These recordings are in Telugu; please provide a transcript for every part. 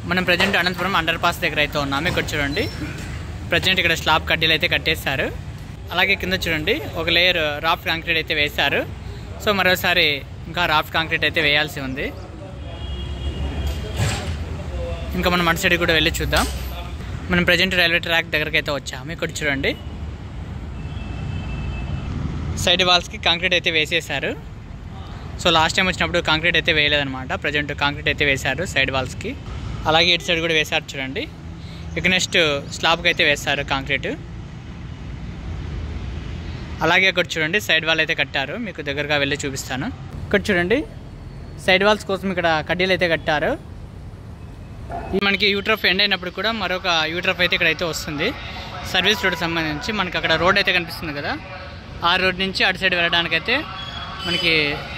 మనం ప్రజెంట్ అనంతపురం అండర్ పాస్ దగ్గర అయితే ఉన్నాము. ఇక్కడ చూడండి ప్రజెంట్ ఇక్కడ స్లాబ్ కడ్డీలు అయితే కట్టేస్తారు. అలాగే కింద చూడండి ఒక లేయర్ రాఫ్ట్ కాంక్రీట్ అయితే వేశారు. సో మరోసారి ఇంకా రాఫ్ట్ కాంక్రీట్ అయితే వేయాల్సి ఉంది. ఇంకా మనం అటు సైడ్ కూడా వెళ్ళి చూద్దాం. మనం ప్రజెంట్ రైల్వే ట్రాక్ దగ్గరికి అయితే వచ్చాము. ఇక్కడ చూడండి సైడ్ వాల్స్కి కాంక్రీట్ అయితే వేసేసారు. సో లాస్ట్ టైం వచ్చినప్పుడు కాంక్రీట్ అయితే వేయలేదన్నమాట. ప్రజెంట్ కాంక్రీట్ అయితే వేశారు సైడ్ వాల్స్కి. అలాగే ఇటు సైడ్ కూడా వేశారు చూడండి. ఇక నెక్స్ట్ స్లాబ్కి అయితే వేస్తారు కాంక్రీట్. అలాగే ఇక్కడ చూడండి సైడ్ వాల్ అయితే కట్టారు. మీకు దగ్గరగా వెళ్ళి చూపిస్తాను. ఇక్కడ చూడండి సైడ్ వాల్స్ కోసం ఇక్కడ కడ్డీలు అయితే కట్టారు. మనకి యూట్రఫ్ ఎండ్ అయినప్పుడు కూడా మరొక యూట్రఫ్ అయితే ఇక్కడ అయితే వస్తుంది. సర్వీస్ రోడ్ సంబంధించి మనకి అక్కడ రోడ్ అయితే కనిపిస్తుంది కదా, ఆ రోడ్ నుంచి అటు సైడ్ వెళ్ళడానికైతే మనకి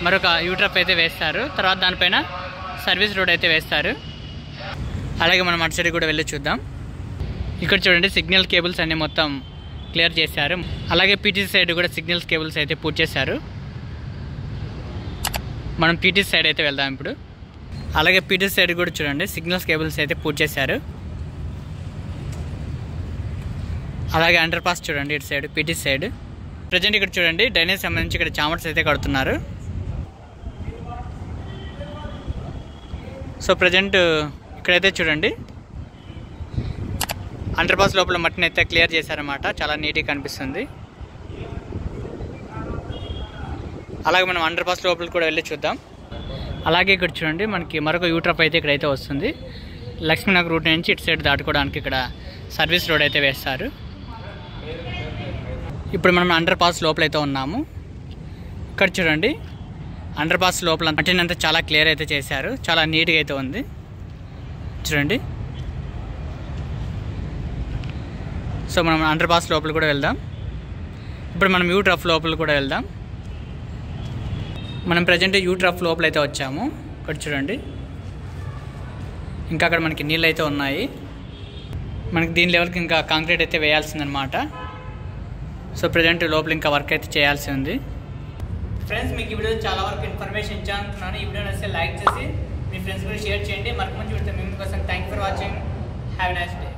మరొక యూట్రఫ్ అయితే వేస్తారు. తర్వాత దానిపైన సర్వీస్ రోడ్ అయితే వేస్తారు. అలాగే మనం అటు సైడ్ కూడా వెళ్ళి చూద్దాం. ఇక్కడ చూడండి సిగ్నల్ కేబుల్స్ అన్నీ మొత్తం క్లియర్ చేశారు. అలాగే పీటీసీ సైడ్ కూడా సిగ్నల్స్ కేబుల్స్ అయితే పూర్తి చేశారు. మనం పీటీసీ సైడ్ అయితే వెళ్దాం ఇప్పుడు. అలాగే పీటీసీ సైడ్ కూడా చూడండి సిగ్నల్స్ కేబుల్స్ అయితే పూర్తి చేశారు. అలాగే అండర్ పాస్ చూడండి ఇటు సైడ్ పీటీసీ సైడ్. ప్రజెంట్ ఇక్కడ చూడండి డ్రైనేజ్ సంబంధించి ఇక్కడ చామర్స్ అయితే కడుతున్నారు. సో ప్రజెంట్ ఇక్కడైతే చూడండి అండర్ పాస్ లోపల మట్టిని అయితే క్లియర్ చేశారన్నమాట. చాలా నీట్గా కనిపిస్తుంది. అలాగే మనం అండర్ పాస్ లోపల కూడా వెళ్ళి చూద్దాం. అలాగే ఇక్కడ చూడండి మనకి మరొక యూట్రఫ్ అయితే ఇక్కడైతే వస్తుంది. లక్ష్మీనగర్ రూట్ నుంచి ఇటు సైడ్ దాటుకోవడానికి ఇక్కడ సర్వీస్ రోడ్ అయితే వేస్తారు. ఇప్పుడు మనం అండర్ పాస్ లోపల అయితే ఉన్నాము. ఇక్కడ చూడండి అండర్ పాస్ లోపల మట్టిని అంతా చాలా క్లియర్ అయితే చేశారు. చాలా నీట్గా అయితే ఉంది చూడండి. సో మనం అండర్ పాస్ లోపల కూడా వెళ్దాం. ఇప్పుడు మనం యూట్రఫ్ లోపల కూడా వెళ్దాం. మనం ప్రజెంట్ యూట్రఫ్ లోపల అయితే వచ్చాము. ఇక్కడ చూడండి ఇంకా అక్కడ మనకి నీళ్ళు అయితే ఉన్నాయి. మనకి దీని లెవెల్కి ఇంకా కాంక్రీట్ అయితే వేయాల్సిందనమాట. సో ప్రజెంట్ లోపల ఇంకా వర్క్ అయితే చేయాల్సి ఉంది. ఫ్రెండ్స్ మీకు ఈ వీడియో చాలా వరకు ఇన్ఫర్మేషన్ ఇచ్చాను అనుకున్నాను. ఈ వీడియో నచ్చితే లైక్ చేసి మీ ఫ్రెండ్స్ కూడా షేర్ చేయండి. మరొక మంచి వీడియో మీ కోసం. Thank you for watching. Have a nice day.